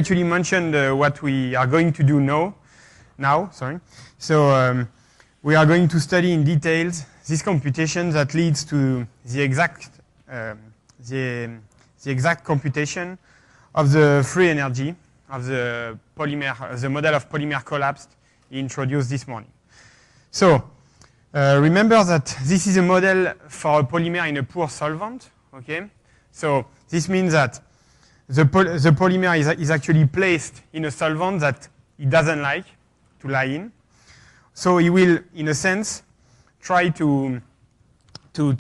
actually mentioned what we are going to do now. So we are going to study in details this computation that leads to the exact computation of the free energy of the polymer, the model of polymer collapsed introduced this morning. So remember that this is a model for a polymer in a poor solvent. Okay, so this means that the polymer is actually placed in a solvent that it doesn't like to lie in. So it will, in a sense, try to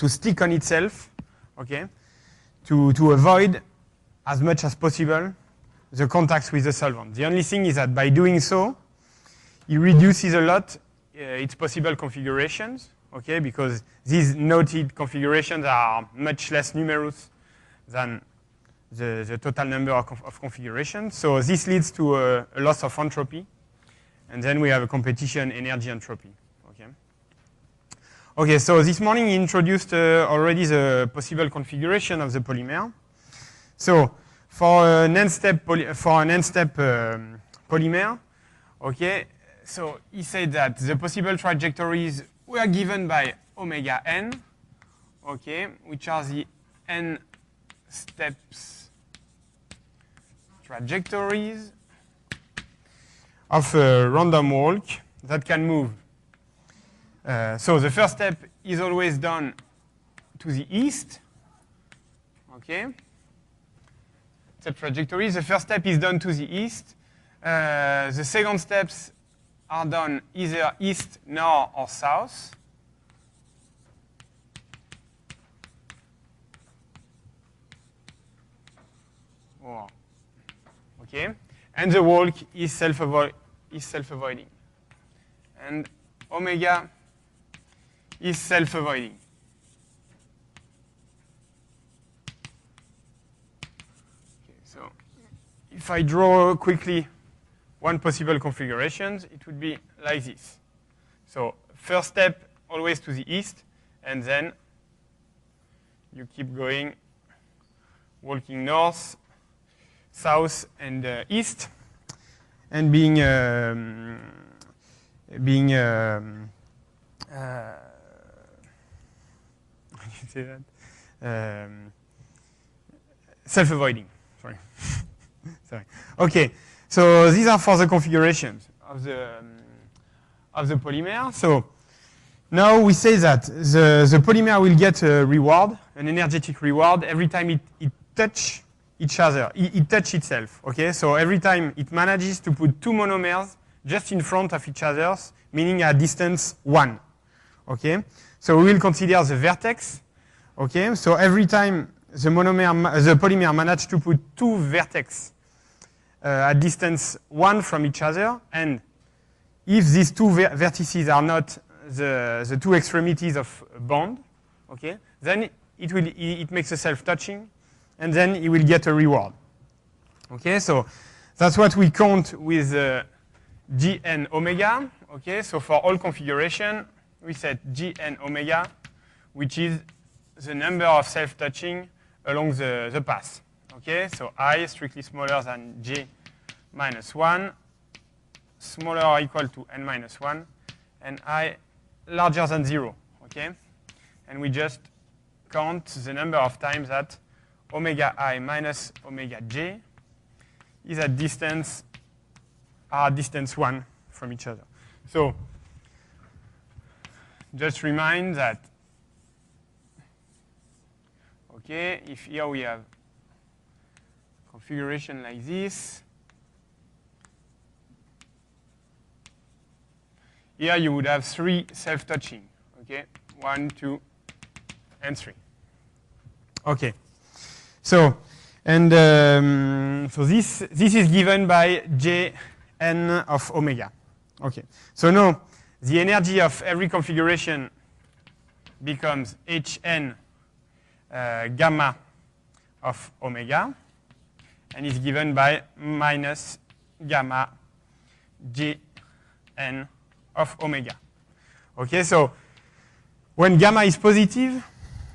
stick on itself, okay, to avoid as much as possible the contacts with the solvent. The only thing is that by doing so, it reduces a lot its possible configurations, okay, because these noted configurations are much less numerous than the total number of configurations. So this leads to a loss of entropy. And then we have a competition energy entropy. Okay, so this morning we introduced already the possible configuration of the polymer. So for an n-step polymer, okay, so he said that the possible trajectories were given by omega n, okay, which are the n steps trajectories of a random walk that can move. So the first step is always done to the east. Okay. Step trajectory. The first step is done to the east. The second steps are done either east, north, or south. Okay. And the walk is self-avoiding. And omega is self-avoiding. Okay, so if I draw quickly one possible configuration, it would be like this. So first step always to the east, and then you keep going, walking north, south, and east, and being say that? Self-avoiding. Sorry. Sorry. Okay. So these are for the configurations of the polymer. So now we say that the polymer will get a reward, an energetic reward, every time it touch each other. It touch itself. Okay. So every time it manages to put two monomers just in front of each other, meaning at distance 1. Okay. So we will consider the vertex. Okay, so every time the polymer managed to put two vertex at distance 1 from each other, and if these two vertices are not the two extremities of a bond, okay, then it makes a self-touching, and then it will get a reward. Okay, so that's what we count with Gn omega. Okay, so for all configuration, we set Gn omega, which is the number of self-touching along the path. Okay, so I strictly smaller than j minus 1, smaller or equal to n minus 1, and I larger than 0. Okay, and we just count the number of times that omega I minus omega j is at distance 1 from each other. So just remind that. Okay, if here we have configuration like this, here you would have 3 self-touching. Okay, 1, 2, and 3. Okay, so and so this is given by Jn of omega. Okay, so now the energy of every configuration becomes Hn gamma of omega, and is given by minus gamma Jn of omega. Okay, so when gamma is positive,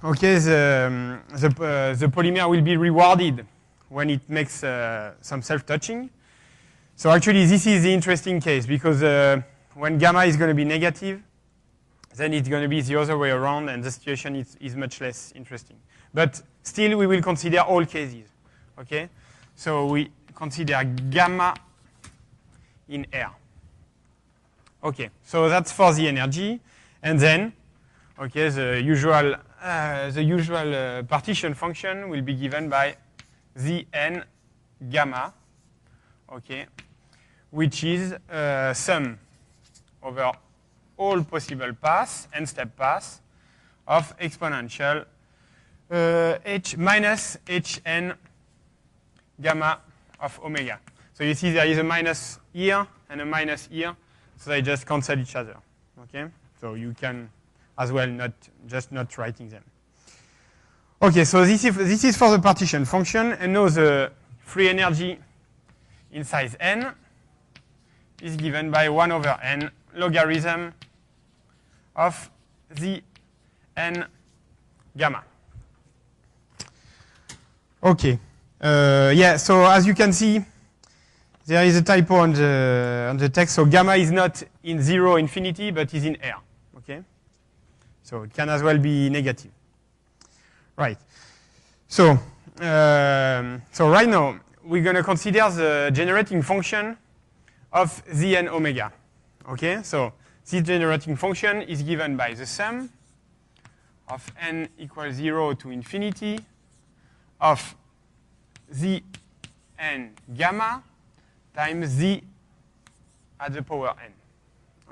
okay, the polymer will be rewarded when it makes some self-touching. So actually, this is the interesting case, because when gamma is going to be negative, then it's going to be the other way around, and the situation is much less interesting. But still, we will consider all cases. Okay? So we consider gamma in R. Okay, so that's for the energy. And then, okay, the usual partition function will be given by Zn gamma, okay, which is sum over all possible paths and step paths of exponential h minus hn gamma of omega. So you see there is a minus here and a minus here, so they just cancel each other. Okay, so you can as well not writing them. Okay, so this is for the partition function, and now the free energy in size n is given by 1 over n logarithm of the n gamma. Okay, yeah. So as you can see, there is a typo on the text. So gamma is not in 0 infinity, but is in R. Okay, so it can as well be negative. Right. So right now we're going to consider the generating function of Zn omega. Okay, so this generating function is given by the sum of n equals 0 to infinity of Zn gamma times Z at the power n.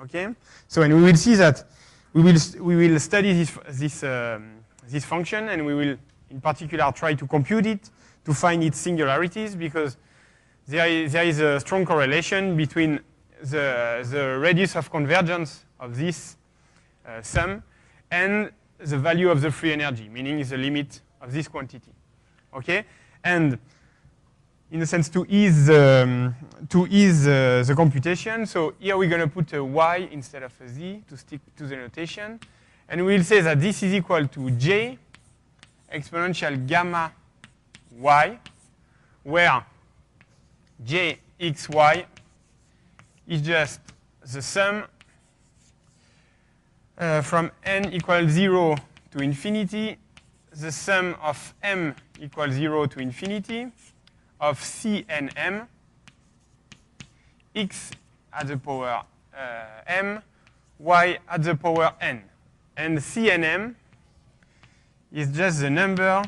Okay, so and we will see that we will study this function, and we will in particular try to compute it to find its singularities, because there is a strong correlation between the radius of convergence of this sum and the value of the free energy, meaning the limit of this quantity. Okay, and in a sense, to ease the computation, so here we're going to put a y instead of a z to stick to the notation, and we'll say that this is equal to j exponential gamma y, where j x y is just the sum from n equals 0 to infinity, the sum of m equals 0 to infinity of c and m, x at the power m, y at the power n. And c and m is just the number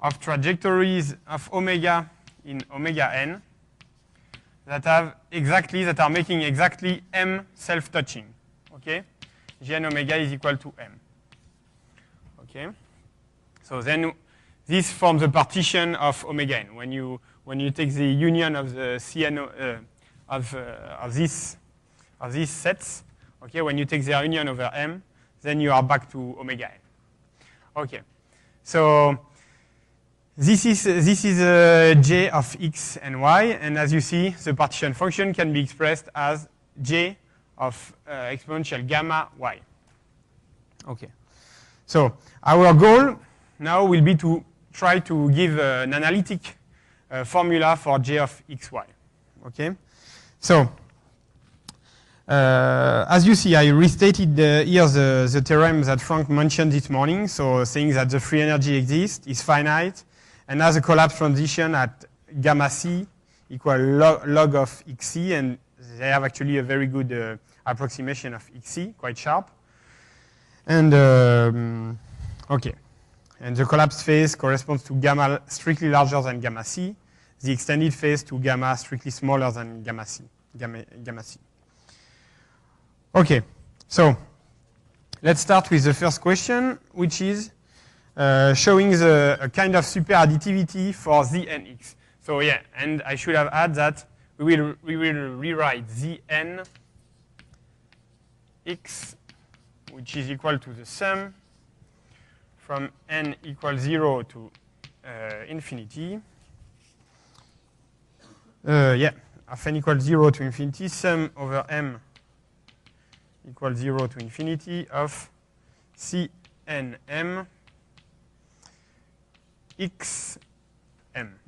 of trajectories of omega in omega n that are making exactly m self-touching. Okay, gn omega is equal to m. Okay, so then this forms a partition of omega n. When you take the union of the CN of these sets, okay, when you take their union over m, then you are back to omega n. Okay, so this is j of x and y, and as you see, the partition function can be expressed as j of exponential gamma y. Okay, so our goal now will be to try to give an analytic formula for j of xy. Okay, so as you see, I restated here the theorem that Frank mentioned this morning. So saying that the free energy exists, is finite, and has a collapse transition at gamma c equal log of xc, and they have actually a very good approximation of xc, quite sharp. And okay. And the collapsed phase corresponds to gamma strictly larger than gamma c, the extended phase to gamma strictly smaller than gamma c. Okay, so let's start with the first question, which is showing a kind of superadditivity for Zn x. So yeah, and I should have added that we will rewrite Zn x, which is equal to the sum from n equals 0 to infinity. Yeah, of n equals 0 to infinity, sum over m equals 0 to infinity of c n m x m.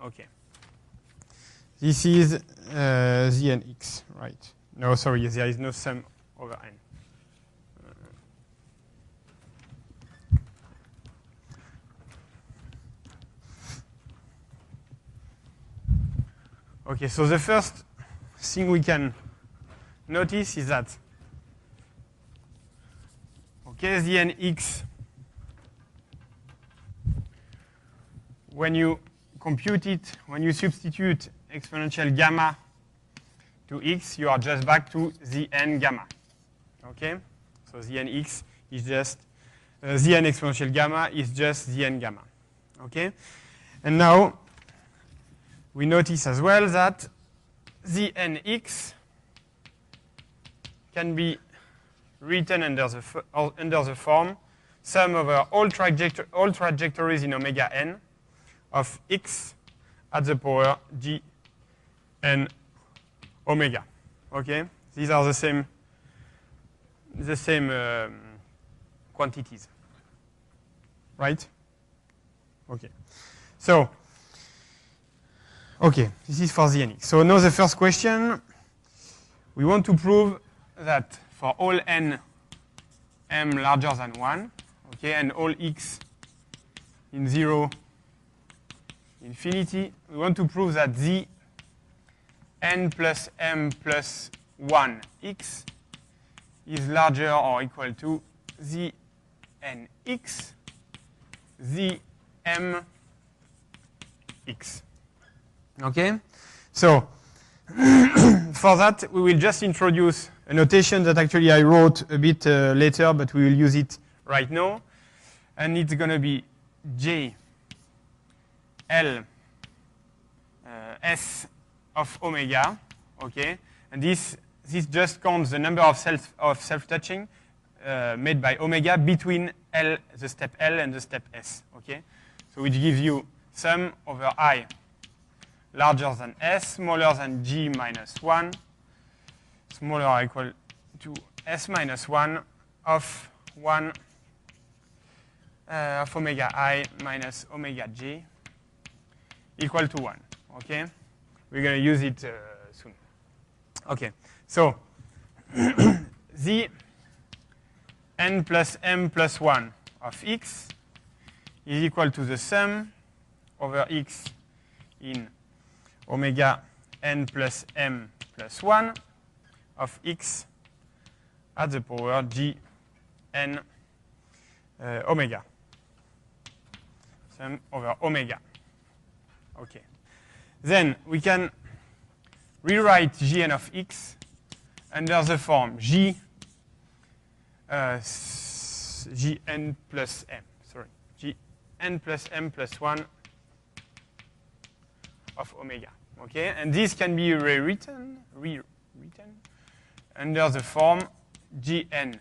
Okay. This is z and x, right? No, sorry, there is no sum over n. Okay, so the first thing we can notice is that, okay, z and x, when you compute it, when you substitute exponential gamma to x, you are just back to zn gamma. Okay? So zn x is just, zn exponential gamma is just zn gamma. Okay? And now, we notice as well that znx can be written under the form sum over all trajectories in omega n of x at the power g n omega. Okay, these are the same quantities, right? Okay, so. Okay, this is for Znx. So now the first question, we want to prove that for all n m larger than 1, okay, and all x in 0, infinity, we want to prove that z n plus m plus 1 x is larger or equal to z n x z m x. Okay, so for that we will just introduce a notation that actually I wrote a bit later, but we will use it right now, and it's going to be J L S of omega. Okay, and this just counts the number of self-touching made by omega between L, the step L, and the step S. Okay, so which gives you sum over I larger than S, smaller than G minus 1, smaller or equal to S minus 1 of 1 of omega I minus omega J equal to 1. Okay? We're going to use it soon. Okay. So, z n plus m plus 1 of x is equal to the sum over x in omega n plus m plus 1 of x at the power g n omega. Sum over omega. Okay. Then we can rewrite gn of x under the form gn plus m. Sorry, gn plus m plus 1 of omega. Okay, and this can be rewritten under the form gn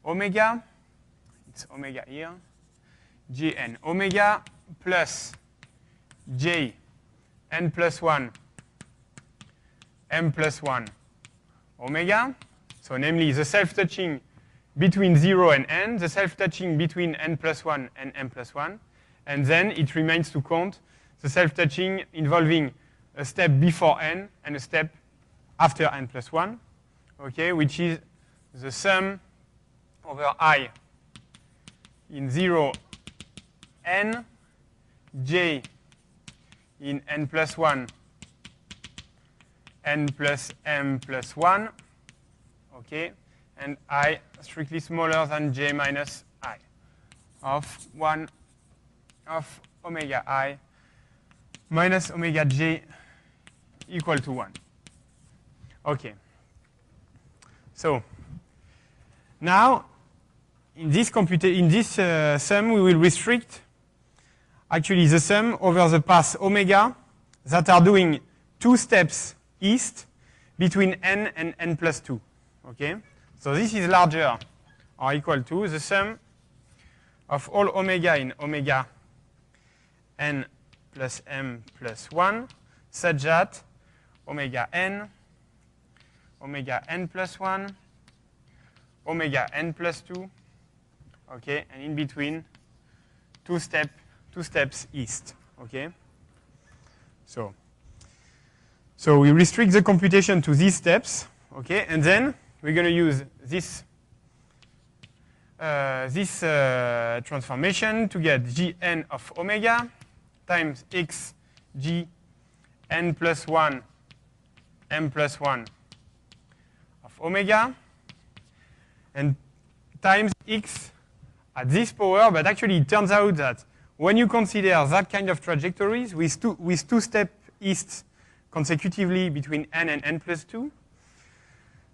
omega. It's omega here. Gn omega plus j n plus 1 m plus 1 omega. So namely the self-touching between 0 and n, the self-touching between n plus 1 and m plus 1, and then it remains to count the self-touching involving a step before n and a step after n plus 1, okay, which is the sum over I in 0 n, j in n plus 1, n plus m plus 1, okay, and I strictly smaller than j minus I of 1 of omega I minus omega j equal to 1. Okay. So now in this sum we will restrict actually the sum over the path omega that are doing 2 steps east between n and n plus 2. Okay? So this is larger or equal to the sum of all omega in omega n plus m plus 1 such that omega n plus 1, omega n plus 2, okay, and in between 2 steps east. Okay. So we restrict the computation to these steps. Okay, and then we're going to use this transformation to get gn of omega times x g n plus 1 m plus 1 of omega and times x at this power. But actually it turns out that when you consider that kind of trajectories with two step east consecutively between n and n plus 2,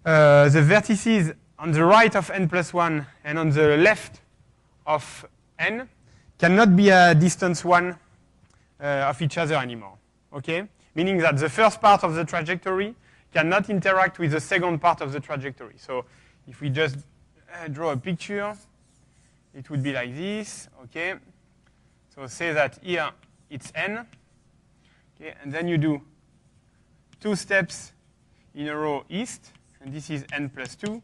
the vertices on the right of n plus 1 and on the left of n cannot be a distance 1 of each other anymore. Okay? Meaning that the first part of the trajectory cannot interact with the second part of the trajectory. So if we just draw a picture, it would be like this. Okay? So say that here it's n. Okay? And then you do 2 steps in a row east, and this is n plus 2.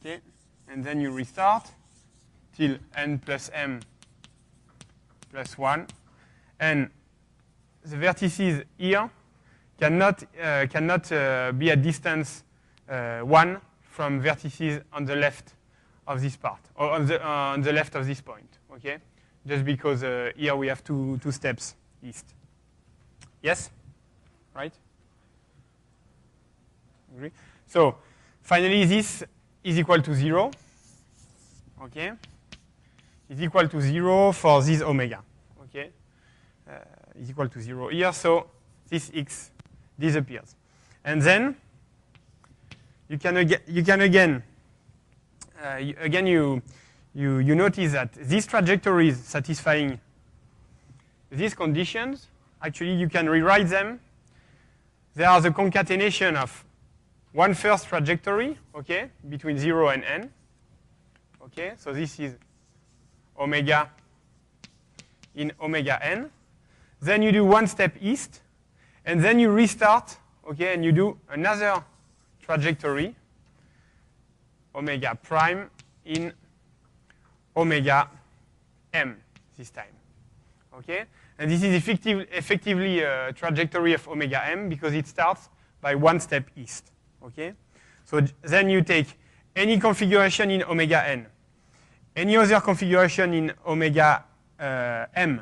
Okay? And then you restart till n plus m plus 1. And the vertices here cannot be at distance 1 from vertices on the left of this part, or on the left of this point. Okay? Just because here we have two steps east. Yes? Right? Agree? So finally, this is equal to 0. Okay? Is equal to 0 for this omega. Okay? Is equal to 0 here, so this x disappears. And then you can again you notice that these trajectories satisfying these conditions, actually you can rewrite them. They are the concatenation of one first trajectory, okay, between 0 and n. Okay, so this is omega in omega n. Then you do 1 step east, and then you restart, okay, and you do another trajectory, omega prime in omega m this time. Okay? And this is effectively a trajectory of omega m because it starts by 1 step east. Okay? So then you take any configuration in omega n, any other configuration in omega m,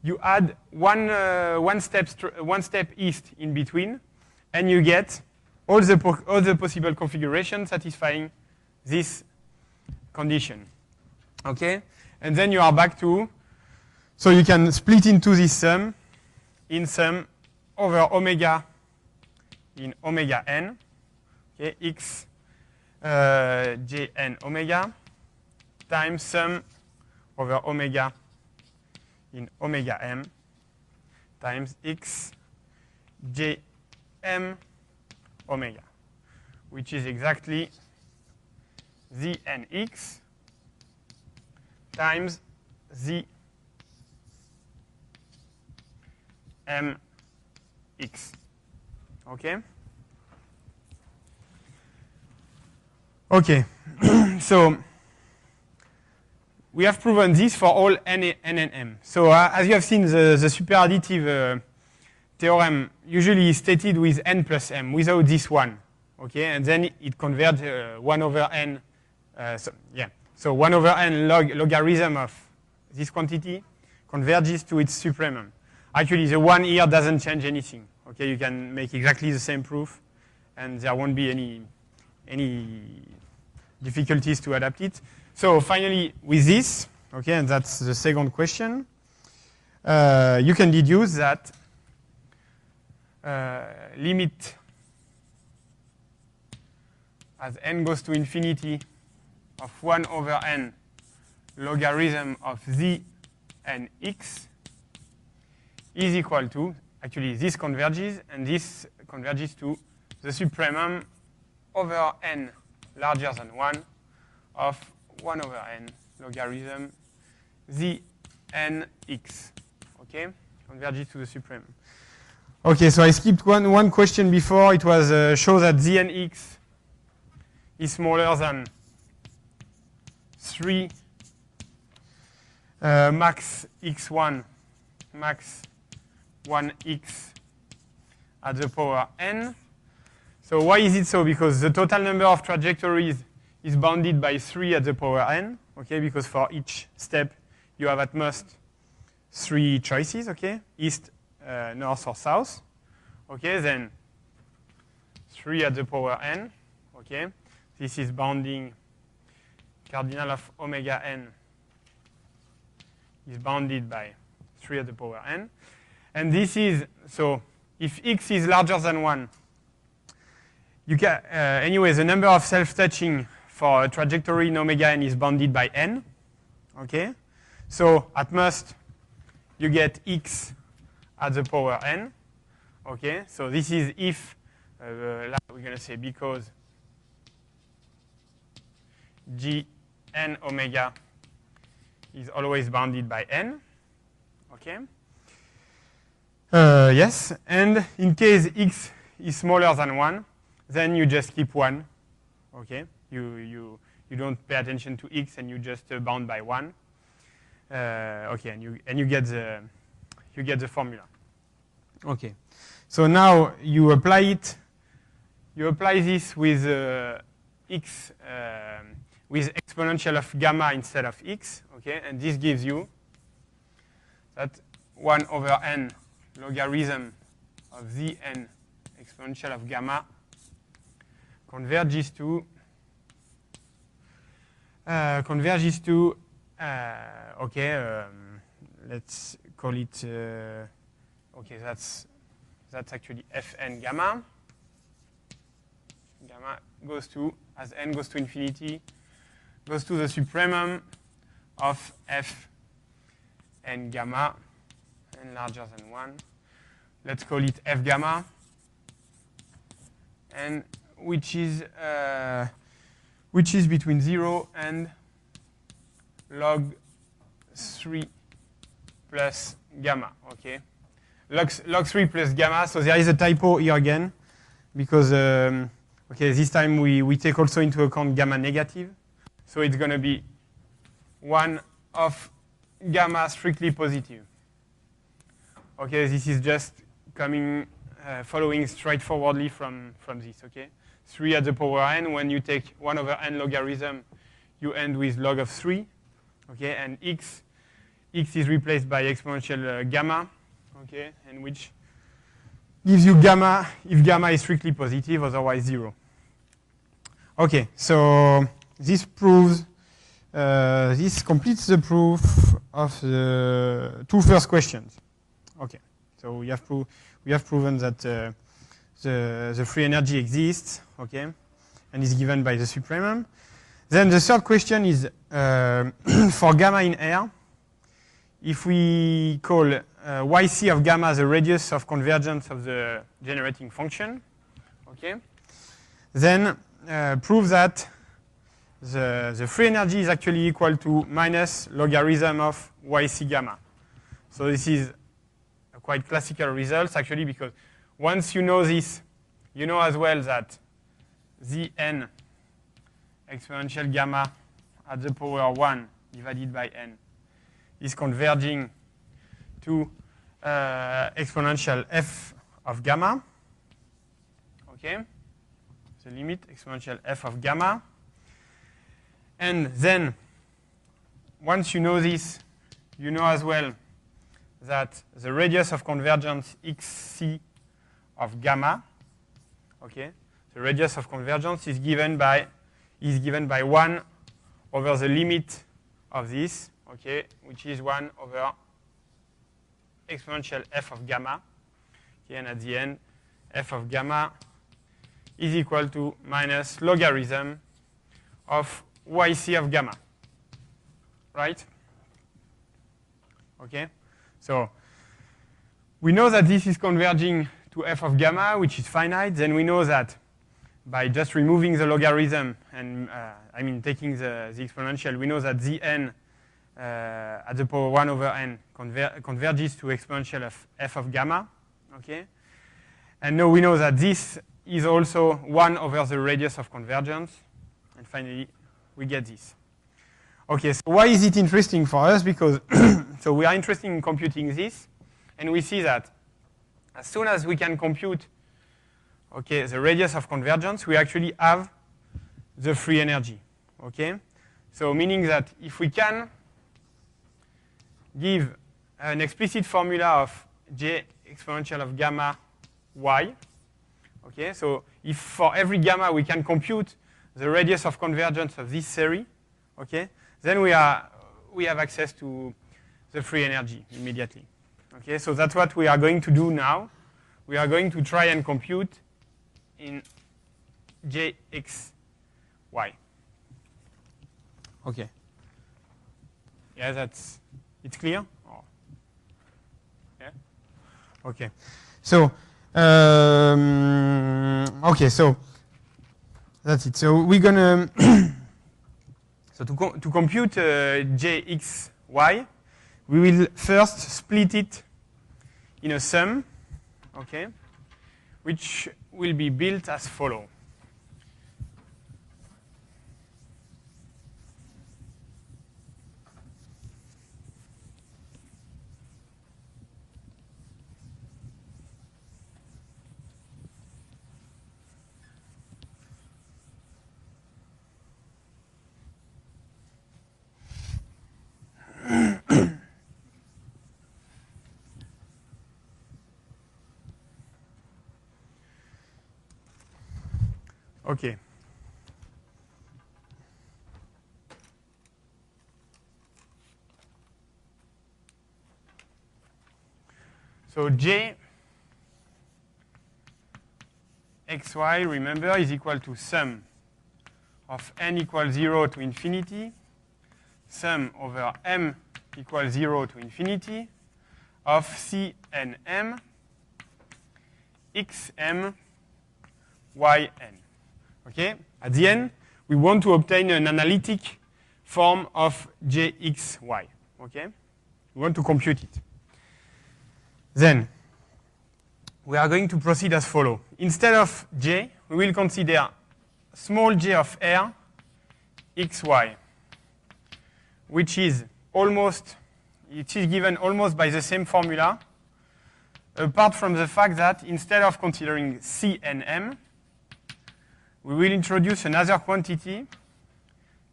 you add one step east in between, and you get all the possible configurations satisfying this condition. Okay? And then you are back to, so you can split into this sum, in sum over omega in omega n, okay, x jn omega times sum over omega in omega m times x jm omega, which is exactly z n x times z m x. Okay? Okay. So we have proven this for all n and m. So as you have seen, the superadditive theorem usually is stated with n plus m, without this one. Okay? And then it converges 1 over n. So 1 over n logarithm of this quantity converges to its supremum. Actually, the 1 here doesn't change anything. Okay? You can make exactly the same proof, and there won't be any difficulties to adapt it. So finally, with this, okay, and that's the second question, you can deduce that limit as n goes to infinity of 1 over n logarithm of z and x is equal to, actually this converges, and this converges to the supremum over n larger than 1 of 1 over n logarithm z n x. Okay? Converges to the supremum. Okay, so I skipped one question before. It was show that z n x is smaller than 3 max x1, max 1x at the power n. So why is it so? Because the total number of trajectories is bounded by 3 at the power n, okay? Because for each step, you have at most 3 choices, okay? East, north, or south. Okay, then 3 at the power n, okay? This is bounding cardinal of omega n is bounded by 3 at the power n. And this is, so if x is larger than 1, you can, anyway, the number of self-touching for a trajectory in omega n is bounded by n, okay? So at most, you get x at the power n, okay? So this is if, we're going to say because g n omega is always bounded by n, okay? Yes, and in case x is smaller than 1, then you just keep 1, okay? You don't pay attention to x and you just bound by 1, okay? And you get the formula, okay? So now you apply it. You apply this with x with exponential of gamma instead of x, okay? And this gives you that 1 over n logarithm of Zn exponential of gamma converges to okay, let's call it okay, that's actually Fn gamma. Gamma goes to, as n goes to infinity, goes to the supremum of f n gamma, n larger than 1. Let's call it f gamma, and which is between 0 and log 3 plus gamma, okay? Log 3 plus gamma, so there is a typo here again, because, okay, this time we take also into account gamma negative. So it's going to be 1 of gamma strictly positive. Okay, this is just coming, following straightforwardly from this, okay? 3 at the power n, when you take 1 over n logarithm, you end with log of 3, okay? And x is replaced by exponential gamma, okay? And which gives you gamma if gamma is strictly positive, otherwise 0. Okay, so this proves, this completes the proof of the 2 first questions. Okay, so we have proven that the free energy exists, okay, and is given by the supremum. Then the third question is for gamma in air. If we call yc of gamma the radius of convergence of the generating function, okay, then prove that the free energy is actually equal to minus logarithm of yc gamma. So this is a quite classical result, actually, because once you know this, you know as well that Zn exponential gamma at the power 1 divided by n is converging to exponential f of gamma, okay? The limit exponential f of gamma. And then, once you know this, you know as well that the radius of convergence xc of gamma, okay? The radius of convergence is given by 1 over the limit of this, okay, which is 1 over exponential f of gamma, okay, and at the end, f of gamma is equal to minus logarithm of yc of gamma, right? Okay, so we know that this is converging to f of gamma, which is finite. Then we know that by just removing the logarithm and I mean taking the exponential, we know that Zn at the power 1 over n converges to exponential of f of gamma, okay? And now we know that this is also 1 over the radius of convergence. And finally, we get this. Okay, so why is it interesting for us? Because so we are interested in computing this, and we see that as soon as we can compute, okay, the radius of convergence, we actually have the free energy. Okay, so meaning that if we can give an explicit formula of j exponential of gamma y, okay, so if for every gamma we can compute the radius of convergence of this series, okay, then we have access to the free energy immediately. Okay, so that's what we are going to do now. We are going to try and compute in jxy. Okay. Yeah, it's clear? Oh. Yeah? Okay. So, okay, so that's it. So we're gonna so to compute jxy, we will first split it in a sum, okay, which will be built as follows. Okay. So j xy, remember, is equal to sum of n equals 0 to infinity, sum over m equals 0 to infinity, of cnm xm yn. Okay? At the end, we want to obtain an analytic form of jxy. Okay? We want to compute it. Then, we are going to proceed as follows. Instead of j, we will consider small j of r xy, which is given almost by the same formula, apart from the fact that instead of considering c and m, we will introduce another quantity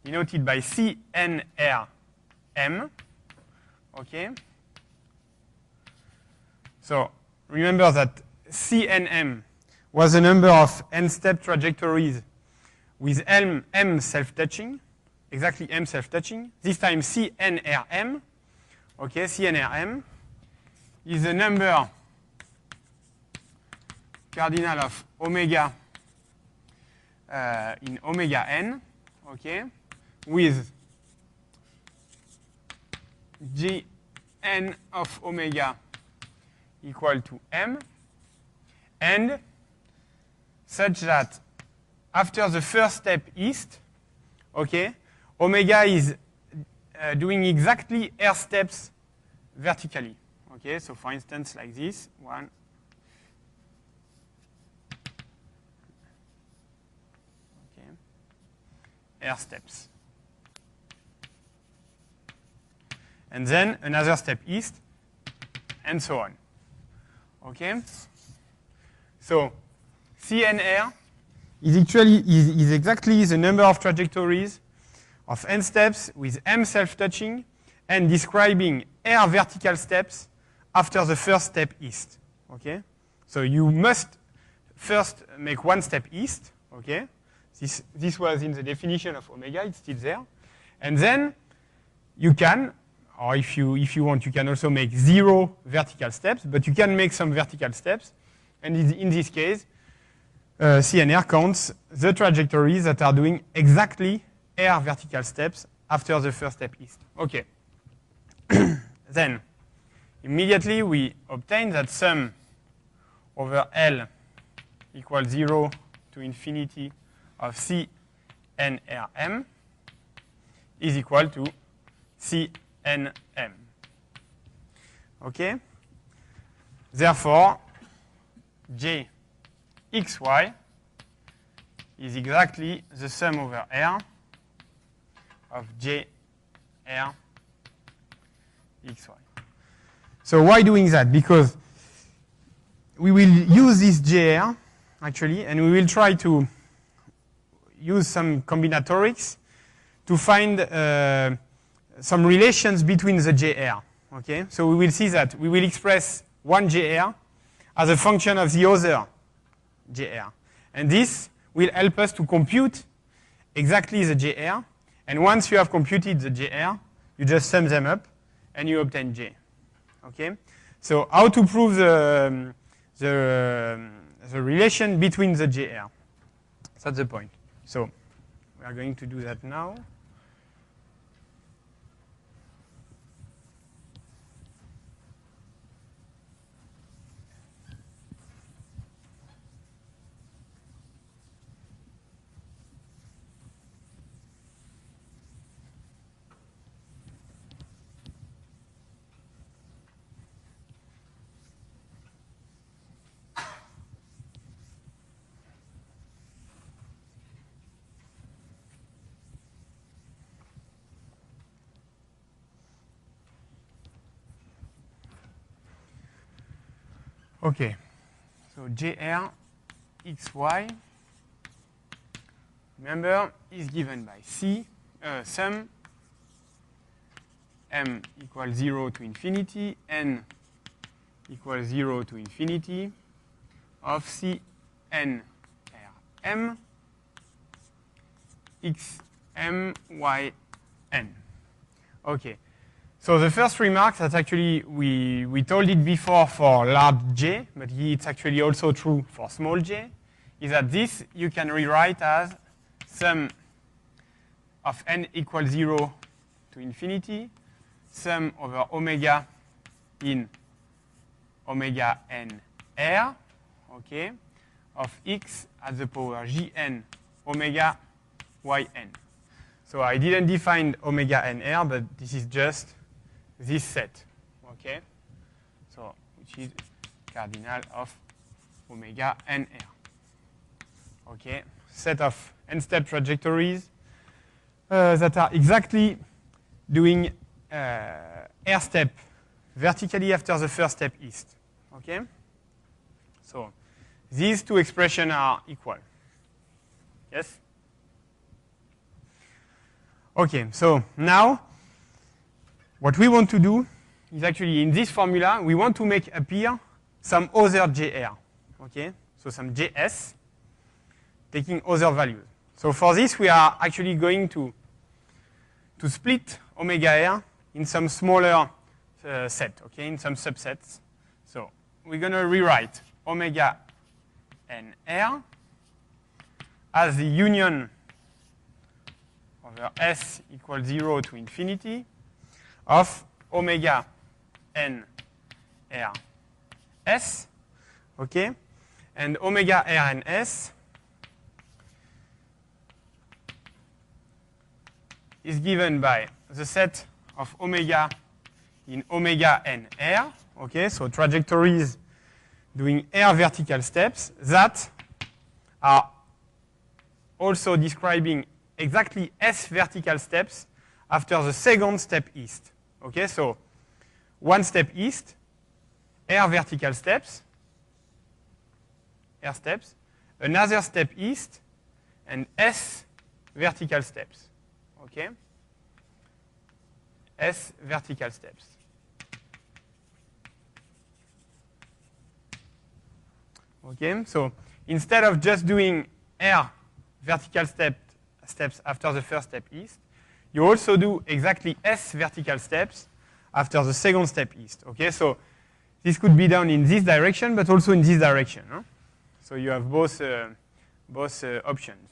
denoted by cnrm. Okay? So remember that cnm was the number of n-step trajectories with m self-touching, exactly m self-touching. This time cnrm, okay, cnrm is the number cardinal of omega in omega n, okay, with gn of omega equal to m, and such that after the first step east, okay, omega is doing exactly r steps vertically. Okay, so for instance, like this, 1, okay, r steps. And then another step east, and so on. Okay? So CNR is exactly the number of trajectories of n steps with m self-touching and describing r vertical steps after the first step east. Okay? So you must first make one step east. Okay? This was in the definition of omega, it's still there. And then you can, or if you want, you can also make 0 vertical steps, but you can make some vertical steps. And in this case, CNR counts the trajectories that are doing exactly r vertical steps after the first step east. Okay. Then, immediately we obtain that sum over L equals 0 to infinity of CNRM is equal to CNM. Okay? Therefore, Jxy is exactly the sum over R of J R xy. So why doing that? Because we will use this JR, actually, and we will try to use some combinatorics to find some relations between the JR. Okay? So we will see that we will express one JR as a function of the other JR. And this will help us to compute exactly the JR. And once you have computed the JR, you just sum them up, and you obtain J. Okay? So how to prove the relation between the JR? That's the point. So we are going to do that now. Okay, so JR xy, remember, is given by sum m equals 0 to infinity, n equals 0 to infinity of C n R m x m y n. Okay. So the first remark that actually we told it before for large j, but it's actually also true for small j, is that this you can rewrite as sum of n equals 0 to infinity, sum over omega in omega n r, okay, of x at the power gn omega yn. So I didn't define omega n r, but this is just this set, okay? So, which is cardinal of omega n r. Okay, set of n-step trajectories that are exactly doing r step vertically after the first step east. Okay? So, these two expressions are equal. Yes? Okay, so now what we want to do is actually in this formula, we want to make appear some other JR. Okay? So some JS taking other values. So for this, we are actually going to split omega r in some smaller set, okay, in some subsets. So we're going to rewrite omega n r as the union over s equals 0 to infinity of omega n r s, okay, and omega r n s is given by the set of omega in omega n r, okay, so trajectories doing r vertical steps that are also describing exactly s vertical steps after the second step east. Okay, so one step east, r vertical steps, r steps, another step east, and s vertical steps. Okay, s vertical steps. Okay, so instead of just doing r vertical steps after the first step east, you also do exactly s vertical steps after the second step east. Okay, so this could be done in this direction, but also in this direction. Huh? So you have both options.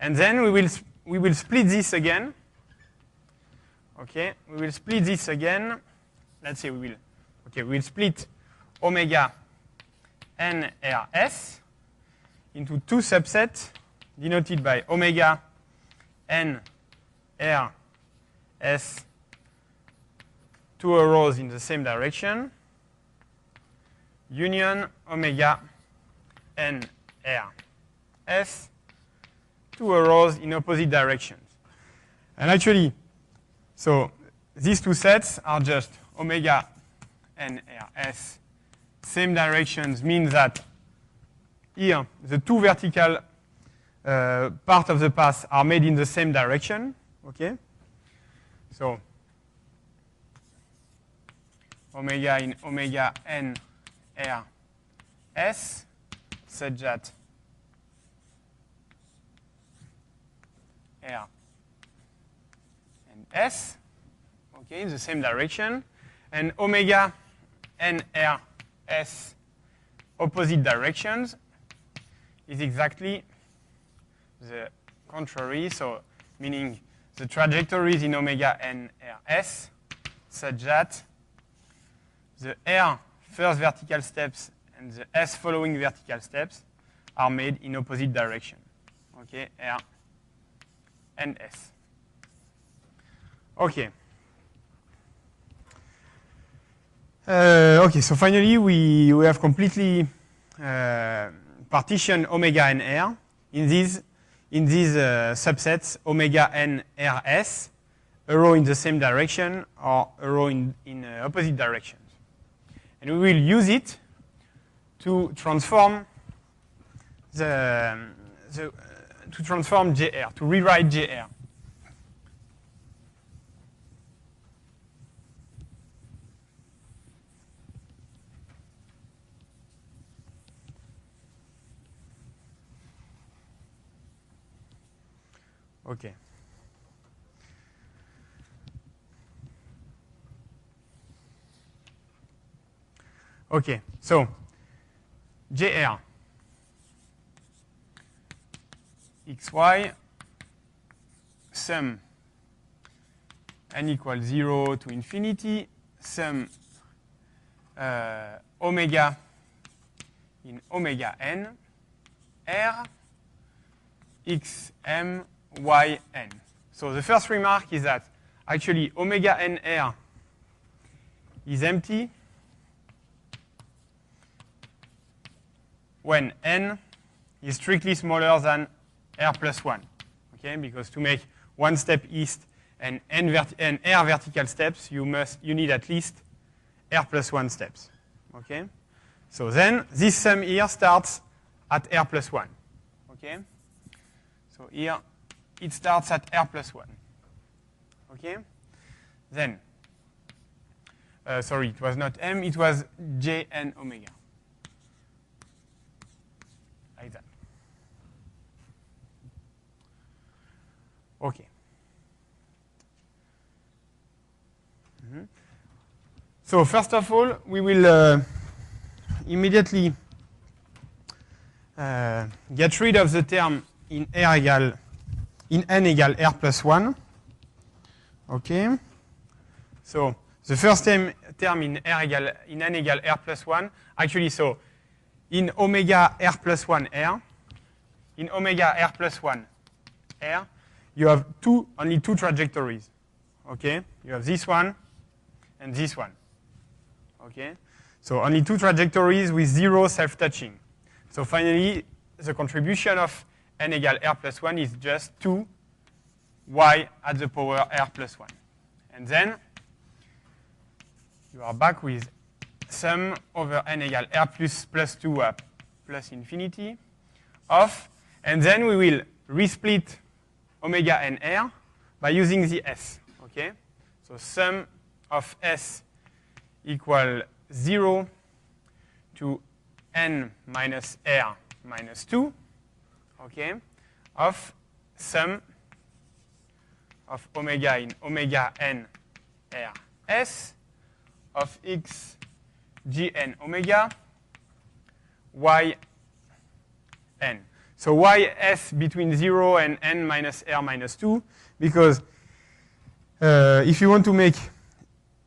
And then we will split this again. Okay, we will split this again. Let's say we will split omega n r s into two subsets denoted by omega n r s, two rows in the same direction, union omega n r s, two rows in opposite directions. And actually, So these two sets are just omega n rs. Same directions means that here the two vertical part of the path are made in the same direction. Okay? So omega in omega n r s such that r and s, okay, in the same direction, and omega n r s opposite directions is exactly the contrary, so meaning the trajectories in omega n r s such that the r first vertical steps and the s following vertical steps are made in opposite direction. Okay, r and s. Okay. Okay, so finally we have completely partitioned omega n r in these subsets omega n r s, a row in the same direction or a row in opposite directions. And we will use it to transform to transform JR, to rewrite JR. Okay. Okay, so JR xy sum n equals 0 to infinity, sum omega in omega n r x m y n. So the first remark is that actually omega n r is empty when n is strictly smaller than r plus 1, okay? Because to make one step east and r vertical steps, you need at least r plus 1 steps, okay? So then this sum here starts at r plus 1, okay? So here it starts at r plus 1, okay? Then, sorry, it was not m, it was j n omega. Like that. Okay. So first of all, we will immediately get rid of the term in n equal r plus 1. Okay. So the first term in n equal r plus 1, actually, so in omega r plus 1 r, in omega r plus 1 r, you have only two trajectories. Okay? You have this one and this one. Okay? So only two trajectories with zero self-touching. So finally, the contribution of n equal r plus 1 is just 2y at the power r plus 1. And then you are back with sum over n equal r plus 2 plus infinity of, and then we will resplit omega n r by using the s. Okay? So sum of s equal 0 to n minus r minus 2, okay, of sum of omega in omega n r s of x gn omega y n. So y s between 0 and n minus r minus 2, because if you want to make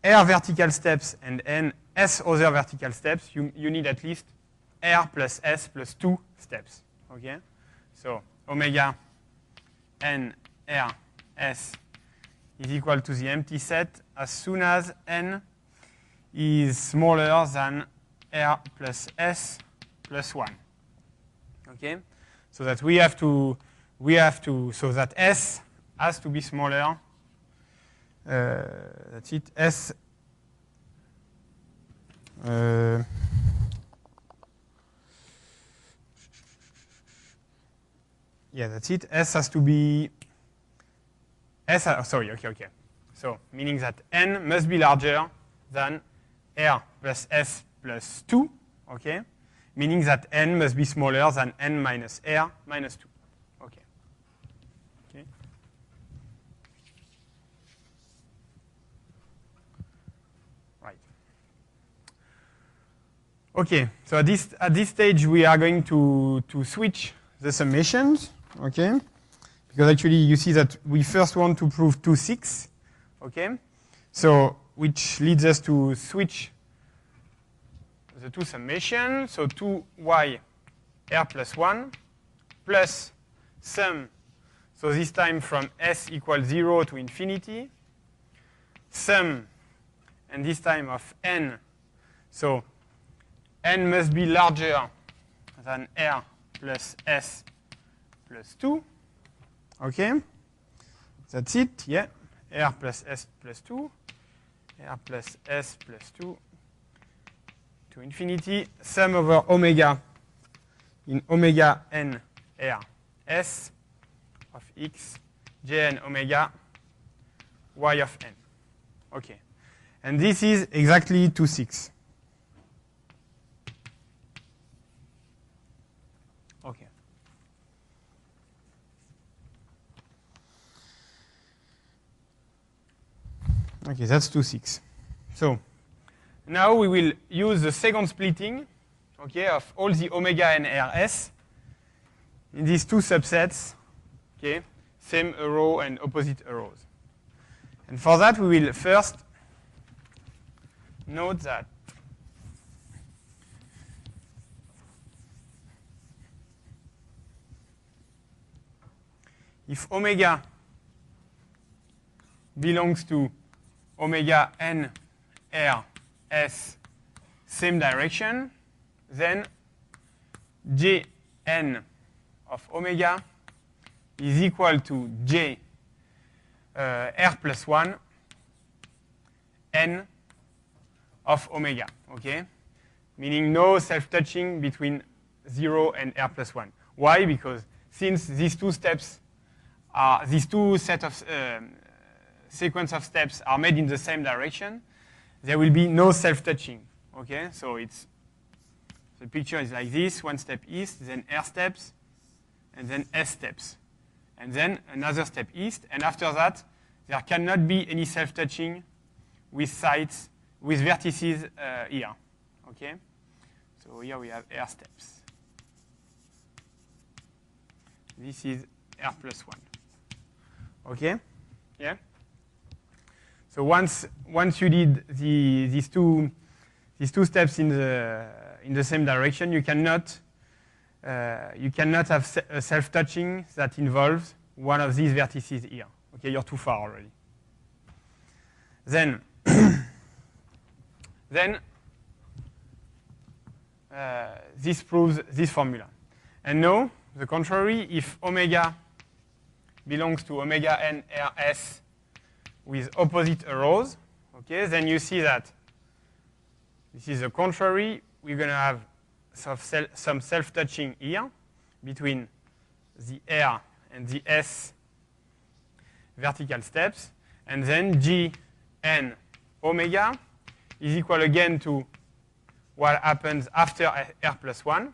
r vertical steps and n s other vertical steps, you need at least r plus s plus 2 steps. Okay? So omega n r s is equal to the empty set as soon as n is smaller than r plus s plus 1. Okay? So that so that s has to be smaller That's it. S. Yeah, that's it. S has to be sorry, okay. So, meaning that n must be larger than r plus s plus 2, okay? Meaning that n must be smaller than n minus r minus 2, okay? Okay. Right. Okay, so at this stage, we are going to switch the summations, okay? Because actually, you see that we first want to prove 2, 6, okay? So, which leads us to switch the two summations. So, 2y r plus 1 plus sum, so this time from s equals 0 to infinity, sum, and this time of n. So, n must be larger than r plus s plus 2. Okay, that's it, yeah. R plus S plus 2, R plus S plus 2 to infinity, sum over omega in omega n R S of x, Jn omega y of n. Okay, and this is exactly 2, 6. Okay. Okay, that's 2, 6. So now we will use the second splitting, okay, of all the omega and RS in these two subsets, okay, same arrow and opposite arrows. And for that, we will first note that if omega belongs to omega n r s same direction, then Jn of omega is equal to J r plus 1 n of omega, okay? Meaning no self-touching between 0 and r plus 1. Why? Because since these two steps are, these two set of sequence of steps are made in the same direction, there will be no self-touching, okay? So it's, the picture is like this, one step east, then r steps, and then s steps. And then another step east, and after that, there cannot be any self-touching with sides, with vertices here, okay? So here we have r steps. This is r plus 1, okay? Yeah? So once you did these two steps in the same direction, you cannot have a self-touching that involves one of these vertices here. Okay, you're too far already. Then this proves this formula. And now the contrary, if omega belongs to omega n r s with opposite arrows, okay, then you see that this is the contrary. We're going to have some self-touching here between the R and the S vertical steps. And then Gn omega is equal again to what happens after R plus 1.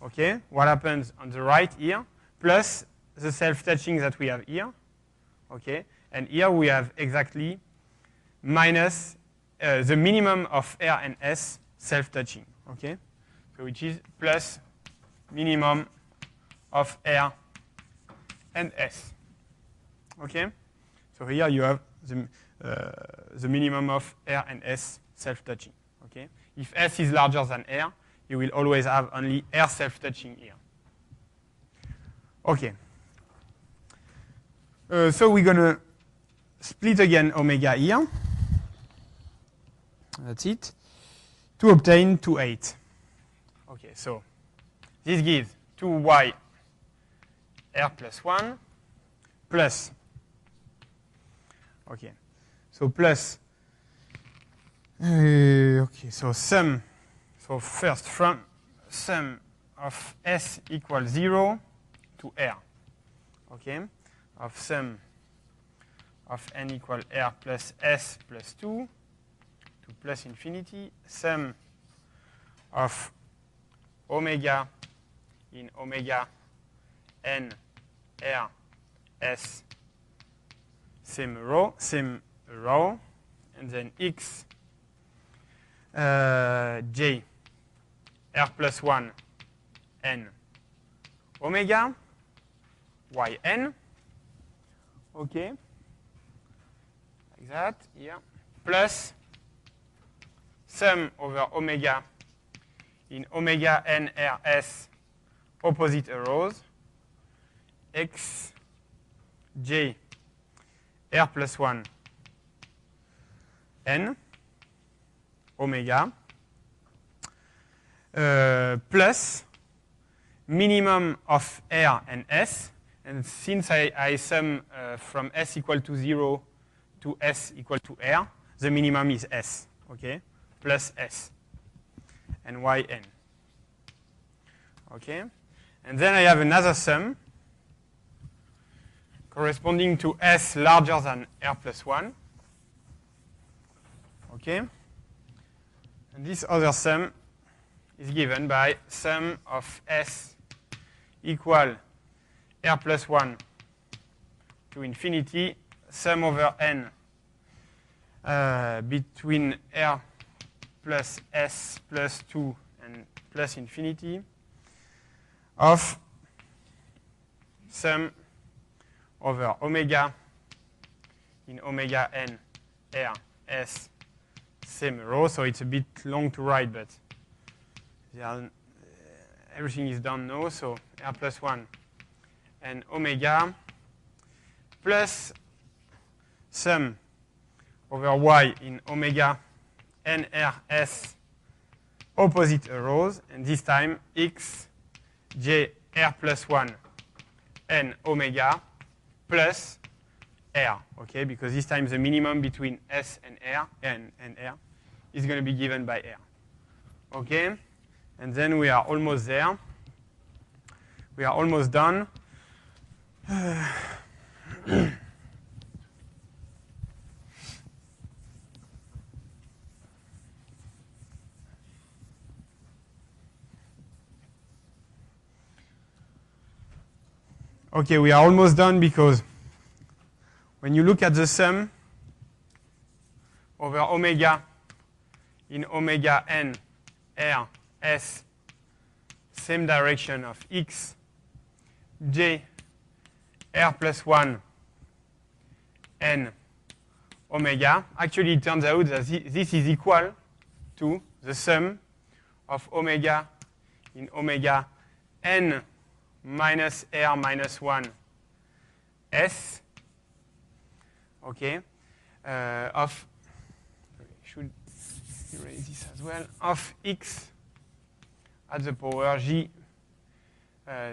Okay, what happens on the right here, plus the self-touching that we have here. Okay, and here we have exactly minus the minimum of R and S self-touching. Okay, so which is plus minimum of R and S. Okay, so here you have the minimum of R and S self-touching. Okay, if S is larger than R, you will always have only R self-touching here. Okay. So we're going to split again omega here. That's it. To obtain 2, 8. Okay, so this gives 2y r plus 1 plus Okay. So plus, okay, so sum, so first from sum of S equals 0 to R, okay, of sum of n equal R plus S plus 2 to plus infinity, sum of omega in omega n R S same row, and then x j R plus 1 n omega yn, okay, like that, here, plus sum over omega in omega n R S opposite arrows, x j R plus 1 n omega plus minimum of R and S. And since I sum from S equal to 0 to S equal to R, the minimum is S, okay, plus S and yn, okay. And then I have another sum corresponding to S larger than R plus 1, okay. And this other sum is given by sum of S equal R plus 1 to infinity, sum over n between R plus S plus 2 and plus infinity of sum over omega in omega n R S same row. So it's a bit long to write, but everything is done now. So R plus 1 and omega plus sum over y in omega n R S opposite arrows, and this time x j R plus 1 n omega plus R, okay, because this time the minimum between S and R and R is going to be given by R, okay, and then we are almost there. We are almost done. Okay, we are almost done because when you look at the sum over omega in omega n R S same direction of x j R plus 1 n omega, actually it turns out that this is equal to the sum of omega in omega n minus R minus 1 S, okay, of, should erase this as well, of x at the power g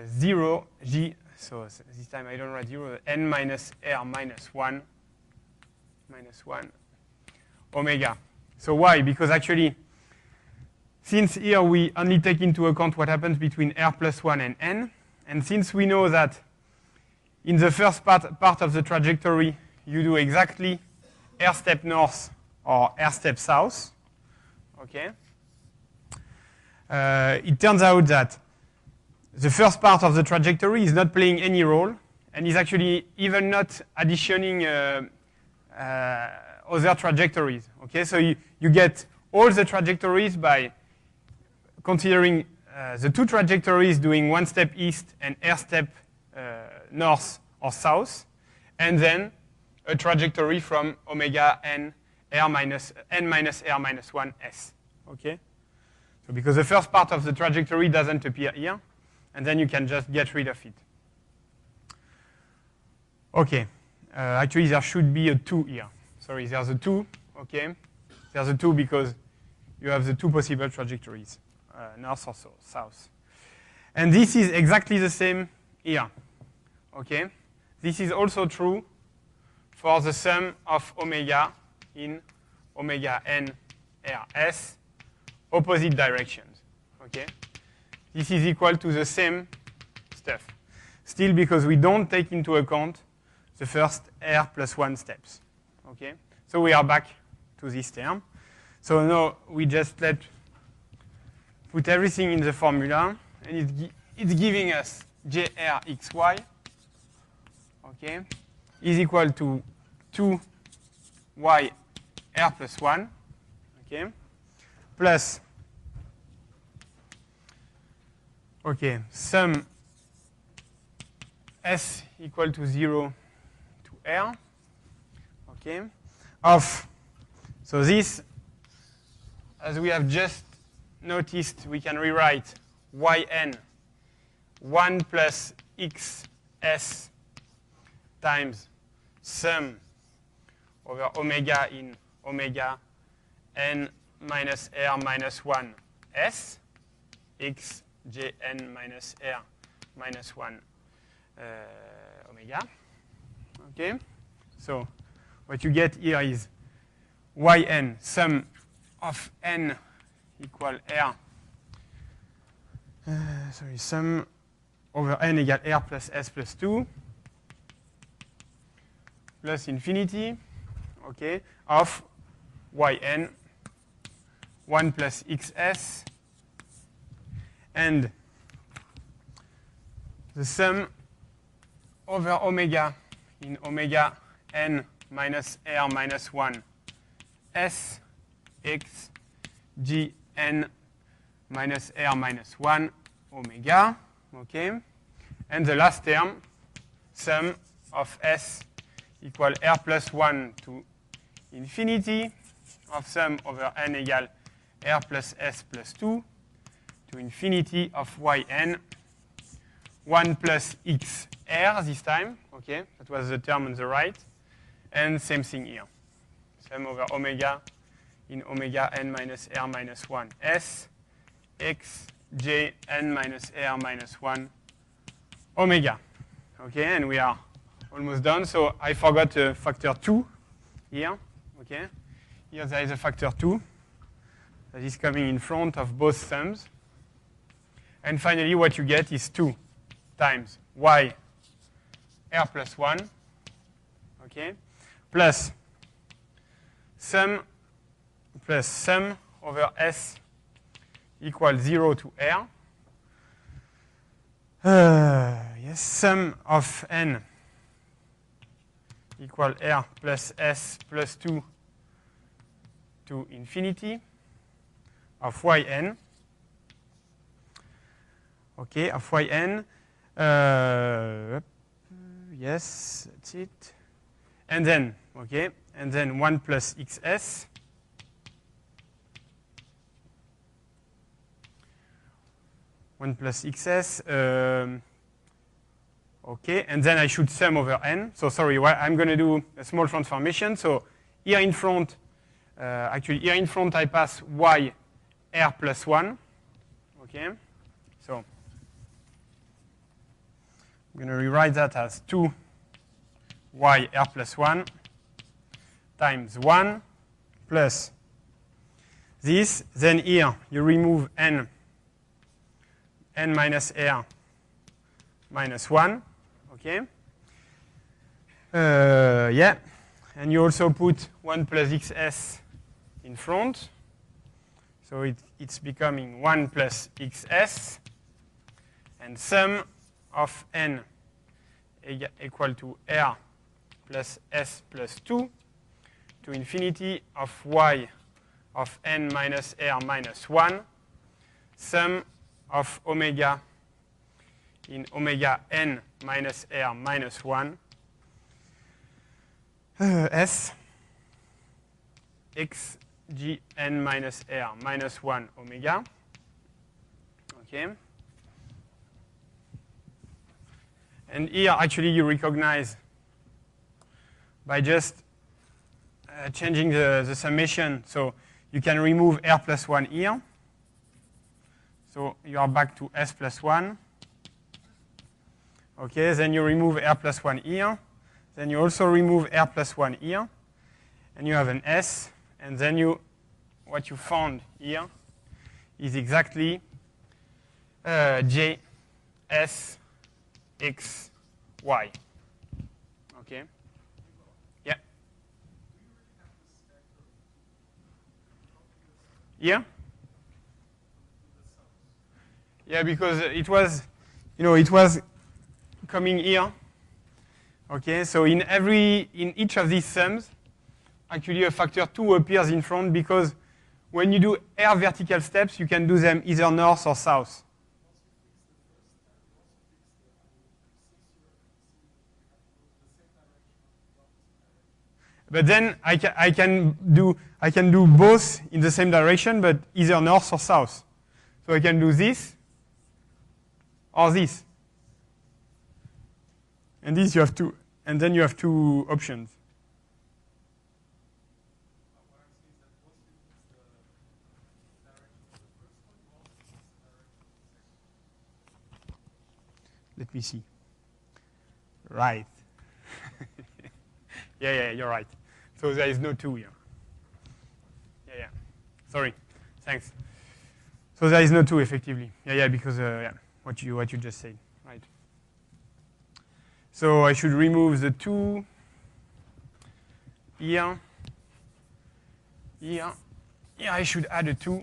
0, g, so this time I don't write 0, n minus R minus 1 omega. So why? Because actually, since here we only take into account what happens between R plus 1 and n, and since we know that in the first part of the trajectory, you do exactly R step north or R step south, okay, it turns out that the first part of the trajectory is not playing any role and is actually even not additioning other trajectories, okay? So you get all the trajectories by considering the two trajectories doing one step east and R step north or south, and then a trajectory from omega n R minus n minus R minus 1 S, okay? So because the first part of the trajectory doesn't appear here, and then you can just get rid of it. Okay, actually there should be a 2 here. Sorry, there's a 2, okay? There's a 2 because you have the two possible trajectories, north or south. And this is exactly the same here, okay? This is also true for the sum of omega in omega n rs opposite directions. Okay? This is equal to the same stuff. Still, because we don't take into account the first r plus 1 steps. Okay? So we are back to this term. So now we just put everything in the formula, and it's giving us jrxy, okay, is equal to 2y r plus 1, okay, plus, okay, sum s equal to 0 to r, okay, of, so this, as we have just noticed, we can rewrite yn 1 plus xs times sum over omega in omega n minus r minus 1 s x jn minus r minus 1 omega. Okay? So what you get here is yn sum of n equal r, sum over n equal r plus s plus 2 plus infinity, okay, of yn 1 plus xs and the sum over omega in omega n minus r minus 1 s x g n minus r minus 1 omega, okay? And the last term, sum of s equal r plus 1 to infinity of sum over n equal r plus s plus 2 to infinity of yn 1 plus x r this time, okay? That was the term on the right. And same thing here. Sum over omega in omega n minus r minus 1 s x j n minus r minus 1 omega. Okay, and we are almost done. So I forgot a factor 2 here. Okay, here there is a factor 2 that is coming in front of both sums. And finally, what you get is 2 times y r plus 1, okay, plus sum over s equals 0 to r. Yes, sum of n equal r plus s plus 2 to infinity of yn. Okay, of yn. Yes, that's it. And then, okay, and then 1 plus xs. 1 plus xs. Okay, and then I should sum over n. So sorry, I'm going to do a small transformation. So here in front, actually here in front I pass y r plus 1. Okay, so I'm going to rewrite that as 2 y r plus 1 times 1 plus this. Then here you remove n minus r minus 1. Okay. Yeah. And you also put 1 plus xs in front. So it's becoming 1 plus xs. And sum of n equal to r plus s plus 2 to infinity of y of n minus r minus 1, sum of omega in omega n minus r minus 1 s x g n minus r minus 1 omega. Okay. And here, actually, you recognize by just changing the summation. So you can remove r plus 1 here. So you are back to s plus 1. Okay, then you remove r plus 1 here. Then you also remove R plus 1 here, and you have an S, and then what you found here is exactly J, S, X, Y. Okay? Yeah. Here? Yeah, because it was coming here. Okay, so in each of these sums, actually a factor 2 appears in front because when you do R vertical steps, you can do them either north or south. But then I can do both in the same direction, but either north or south. So I can do this or this. And this you have two, and then you have two options. Let me see. Right. Yeah, you're right. So there is no 2 here. Yeah. Sorry. Thanks. So there is no 2 effectively. Yeah, because what you just said. Right. So I should remove the 2 here. Here. Here I should add a 2.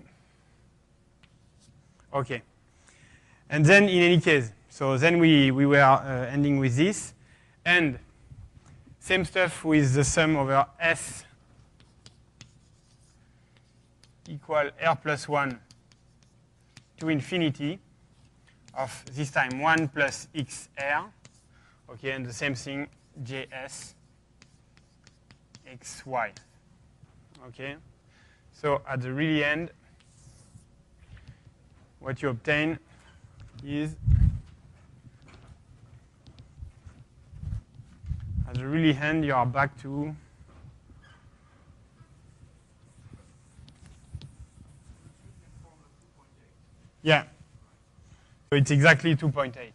Okay. And then in any case, so then we were ending with this. And same stuff with the sum over S equal R plus 1 to infinity of this time 1 plus XR. Okay, and the same thing, JS XY. Okay, so at the really end, what you obtain is at the really end, you are back to yeah. So it's exactly 2.8.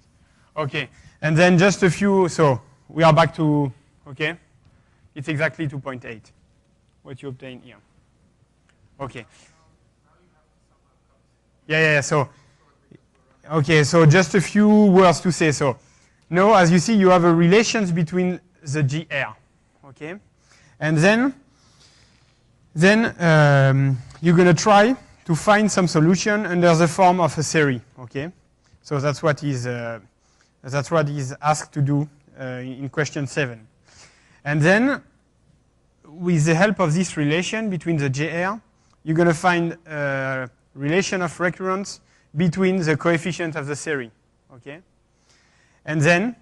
Okay, and then just a few. So we are back to okay. It's exactly 2.8. What you obtain here. Okay. Yeah. So okay. So just a few words to say. So now, as you see, you have a relations between the GR, okay? And then you're going to try to find some solution under the form of a series, okay? So that's what is asked to do in question 7. And then, with the help of this relation between the JR, you're going to find a relation of recurrence between the coefficients of the series, okay? And then,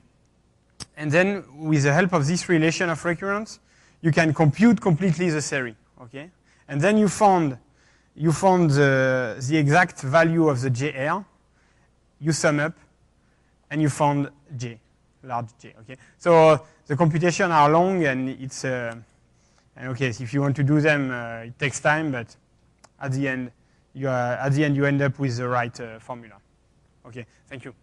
with the help of this relation of recurrence, you can compute completely the series, okay? And then you found the exact value of the JR, you sum up, and you found J, large J, okay? So the computations are long, and it's, and okay, so if you want to do them, it takes time, but at the end, you end up with the right formula. Okay, thank you.